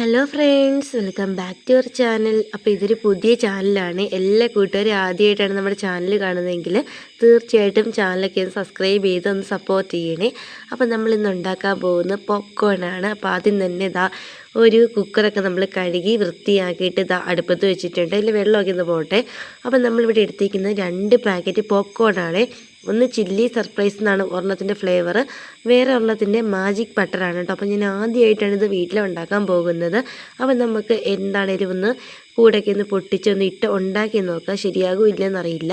Hello friends, welcome back to our channel. അപ്പോൾ ഇതൊരു പുതിയ ചാനലാണ്. എല്ലാ കൂട്ടുകാരും ആദ്യമായിട്ടാണ് നമ്മുടെ ചാനൽ കാണുന്നതെങ്കിൽ തീർച്ചയായിട്ടും ചാനലൊക്കെ ഒന്ന് സബ്സ്ക്രൈബ് ചെയ്ത് ഒന്ന് സപ്പോർട്ട് ചെയ്യണേ. അപ്പോൾ നമ്മളിന്ന് ഉണ്ടാക്കാൻ പോകുന്നത് പോപ്കോൺ ആണ്. അപ്പോൾ ആദ്യം തന്നെ ഒരു കുക്കറൊക്കെ നമ്മൾ കഴുകി വൃത്തിയാക്കിയിട്ട് അടുപ്പത്ത് വെച്ചിട്ടുണ്ട്. അതിൽ വെള്ളമൊക്കെ ഒന്ന് പോട്ടെ. അപ്പോൾ നമ്മളിവിടെ എടുത്തിരിക്കുന്നത് 2 പാക്കറ്റ് പോപ്കോൺ ആണ്. ഒന്ന് ചില്ലി സർപ്രൈസ് എന്നാണ് ഒരെണ്ണത്തിൻ്റെ ഫ്ലേവർ, വേറെ ഒരെണ്ണത്തിൻ്റെ മാജിക് ബട്ടറാണ് കേട്ടോ. അപ്പോൾ ഞാൻ ആദ്യമായിട്ടാണ് ഇത് വീട്ടിലുണ്ടാക്കാൻ പോകുന്നത്. അപ്പോൾ നമുക്ക് എന്താണേലും ഒന്ന് കൂടെയൊക്കെ ഒന്ന് പൊട്ടിച്ചൊന്ന് ഉണ്ടാക്കി നോക്കുക, ശരിയാകും ഇല്ലെന്നറിയില്ല.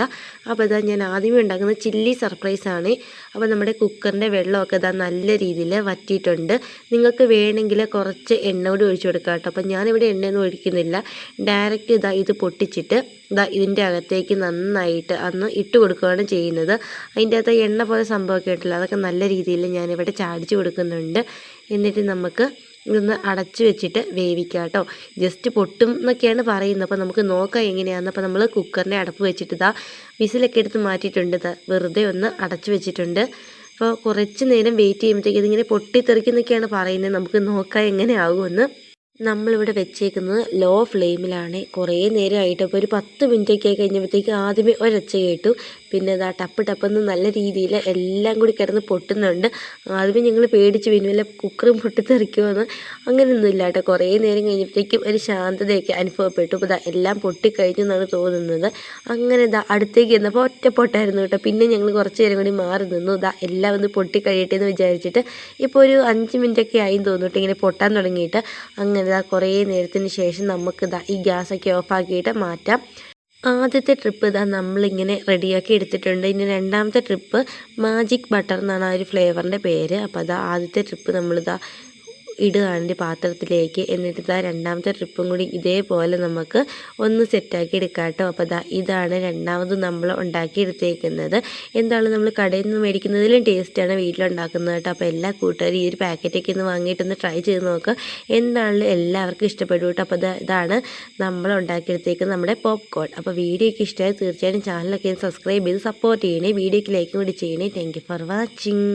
അപ്പോൾ ഞാൻ ആദ്യമേ ഉണ്ടാക്കുന്നത് ചില്ലി സർപ്രൈസാണ്. അപ്പോൾ നമ്മുടെ കുക്കറിൻ്റെ വെള്ളമൊക്കെ നല്ല രീതിയിൽ വറ്റിയിട്ടുണ്ട്. നിങ്ങൾക്ക് വേണമെങ്കിൽ കുറച്ച് എണ്ണ കൂടി ഒഴിച്ചു കൊടുക്കാം കേട്ടോ. അപ്പോൾ ഞാനിവിടെ എണ്ണയൊന്നും ഒഴിക്കുന്നില്ല, ഡയറക്റ്റ് ഇത് പൊട്ടിച്ചിട്ട് ഇതിൻ്റെ അകത്തേക്ക് നന്നായിട്ട് അന്ന് ഇട്ട് കൊടുക്കുകയാണ് ചെയ്യുന്നത്. അതിൻ്റെ അകത്ത് എണ്ണ പോലെ സംഭവമൊക്കെ ഉണ്ടല്ലോ, അതൊക്കെ നല്ല രീതിയിൽ ഞാനിവിടെ ചാടിച്ച് കൊടുക്കുന്നുണ്ട്. എന്നിട്ട് നമുക്ക് ഇതൊന്ന് അടച്ചു വെച്ചിട്ട് വേവിക്കാം കേട്ടോ. ജസ്റ്റ് പൊട്ടും എന്നൊക്കെയാണ് പറയുന്നത്. അപ്പോൾ നമുക്ക് നോക്കാം എങ്ങനെയാണെന്ന്. അപ്പോൾ നമ്മൾ കുക്കറിൻ്റെ അടപ്പ് വെച്ചിട്ട് വിസിലൊക്കെ എടുത്ത് മാറ്റിയിട്ടുണ്ട്. വെറുതെ ഒന്ന് അടച്ചു വെച്ചിട്ടുണ്ട്. അപ്പോൾ കുറച്ച് നേരം വെയിറ്റ് ചെയ്യുമ്പോഴത്തേക്ക് ഇതിങ്ങനെ പൊട്ടിത്തെറിക്കുന്നൊക്കെയാണ് പറയുന്നത്. നമുക്ക് നോക്കാം എങ്ങനെയാകുമെന്ന്. നമ്മളിവിടെ വെച്ചേക്കുന്നത് ലോ ഫ്ലെയിമിലാണ്. കുറേ നേരമായിട്ട് അപ്പോൾ ഒരു 10 മിനിറ്റൊക്കെ കഴിഞ്ഞപ്പോഴത്തേക്ക് ആദ്യമേ ഒരൊച്ച കേട്ടു. പിന്നെ ടപ്പ് ടപ്പെന്ന് നല്ല രീതിയിൽ എല്ലാം കൂടി കിടന്ന് പൊട്ടുന്നുണ്ട്. ആദ്യമേ ഞങ്ങൾ പേടിച്ച് വല്ല കുക്കറും പൊട്ടിത്തെറിക്കുമെന്ന്. അങ്ങനെയൊന്നുമില്ല കേട്ടോ. കുറേ നേരം കഴിഞ്ഞപ്പോഴത്തേക്കും ഒരു ശാന്തതയൊക്കെ അനുഭവപ്പെട്ടു. അപ്പോൾ എല്ലാം പൊട്ടിക്കഴിഞ്ഞു എന്നാണ് തോന്നുന്നത്. അങ്ങനെ അടുത്തേക്ക് ചെന്നപ്പോൾ ഒറ്റ പൊട്ടായിരുന്നു കേട്ടോ. പിന്നെ ഞങ്ങൾ കുറച്ച് നേരം കൂടി മാറി നിന്നു. എല്ലാം ഒന്ന് പൊട്ടിക്കഴിയട്ടെ എന്ന് വിചാരിച്ചിട്ട് ഇപ്പോൾ ഒരു 5 മിനിറ്റൊക്കെ ആയി തോന്നിട്ട് ഇങ്ങനെ പൊട്ടാൻ തുടങ്ങിയിട്ട്. അങ്ങനെ കുറേ നേരത്തിന് ശേഷം നമുക്ക് ഈ ഗ്യാസൊക്കെ ഓഫാക്കിയിട്ട് മാറ്റാം. ആദ്യത്തെ ട്രിപ്പ് നമ്മളിങ്ങനെ റെഡിയാക്കി എടുത്തിട്ടുണ്ട്. ഇനി രണ്ടാമത്തെ ട്രിപ്പ് മാജിക് ബട്ടർ എന്നാണ് ആ ഒരു ഫ്ലേവറിൻ്റെ പേര്. അപ്പോൾ ആദ്യത്തെ ട്രിപ്പ് നമ്മളിതാ ഇടുകയാണ് പാത്രത്തിലേക്ക്. എന്നിട്ട് രണ്ടാമത്തെ ട്രിപ്പും കൂടി ഇതേപോലെ നമുക്ക് ഒന്ന് സെറ്റാക്കി എടുക്കാം കേട്ടോ. അപ്പോൾ ഇതാണ് രണ്ടാമത് നമ്മൾ ഉണ്ടാക്കിയെടുത്തേക്കുന്നത്. എന്താണ് നമ്മൾ കടയിൽ നിന്ന് മേടിക്കുന്നതിലും ടേസ്റ്റാണ് വീട്ടിലുണ്ടാക്കുന്നത് കേട്ടോ. അപ്പോൾ എല്ലാ കൂട്ടുകാരും ഈ ഒരു പാക്കറ്റൊക്കെ ഒന്ന് വാങ്ങിയിട്ടൊന്ന് ട്രൈ ചെയ്ത് നോക്കുക. എന്താണെങ്കിലും എല്ലാവർക്കും ഇഷ്ടപ്പെടും കേട്ടോ. അപ്പോൾ ഇതാണ് നമ്മൾ ഉണ്ടാക്കിയെടുത്തേക്കുന്നത് നമ്മുടെ പോപ്കോൺ. അപ്പോൾ വീഡിയോ ഒക്കെ ഇഷ്ടമായി തീർച്ചയായിട്ടും ചാനലൊക്കെ സബ്സ്ക്രൈബ് ചെയ്ത് സപ്പോർട്ട് ചെയ്യണേ. വീഡിയോക്ക് ലൈക്കും കൂടി ചെയ്യണേ. Thank you for watching.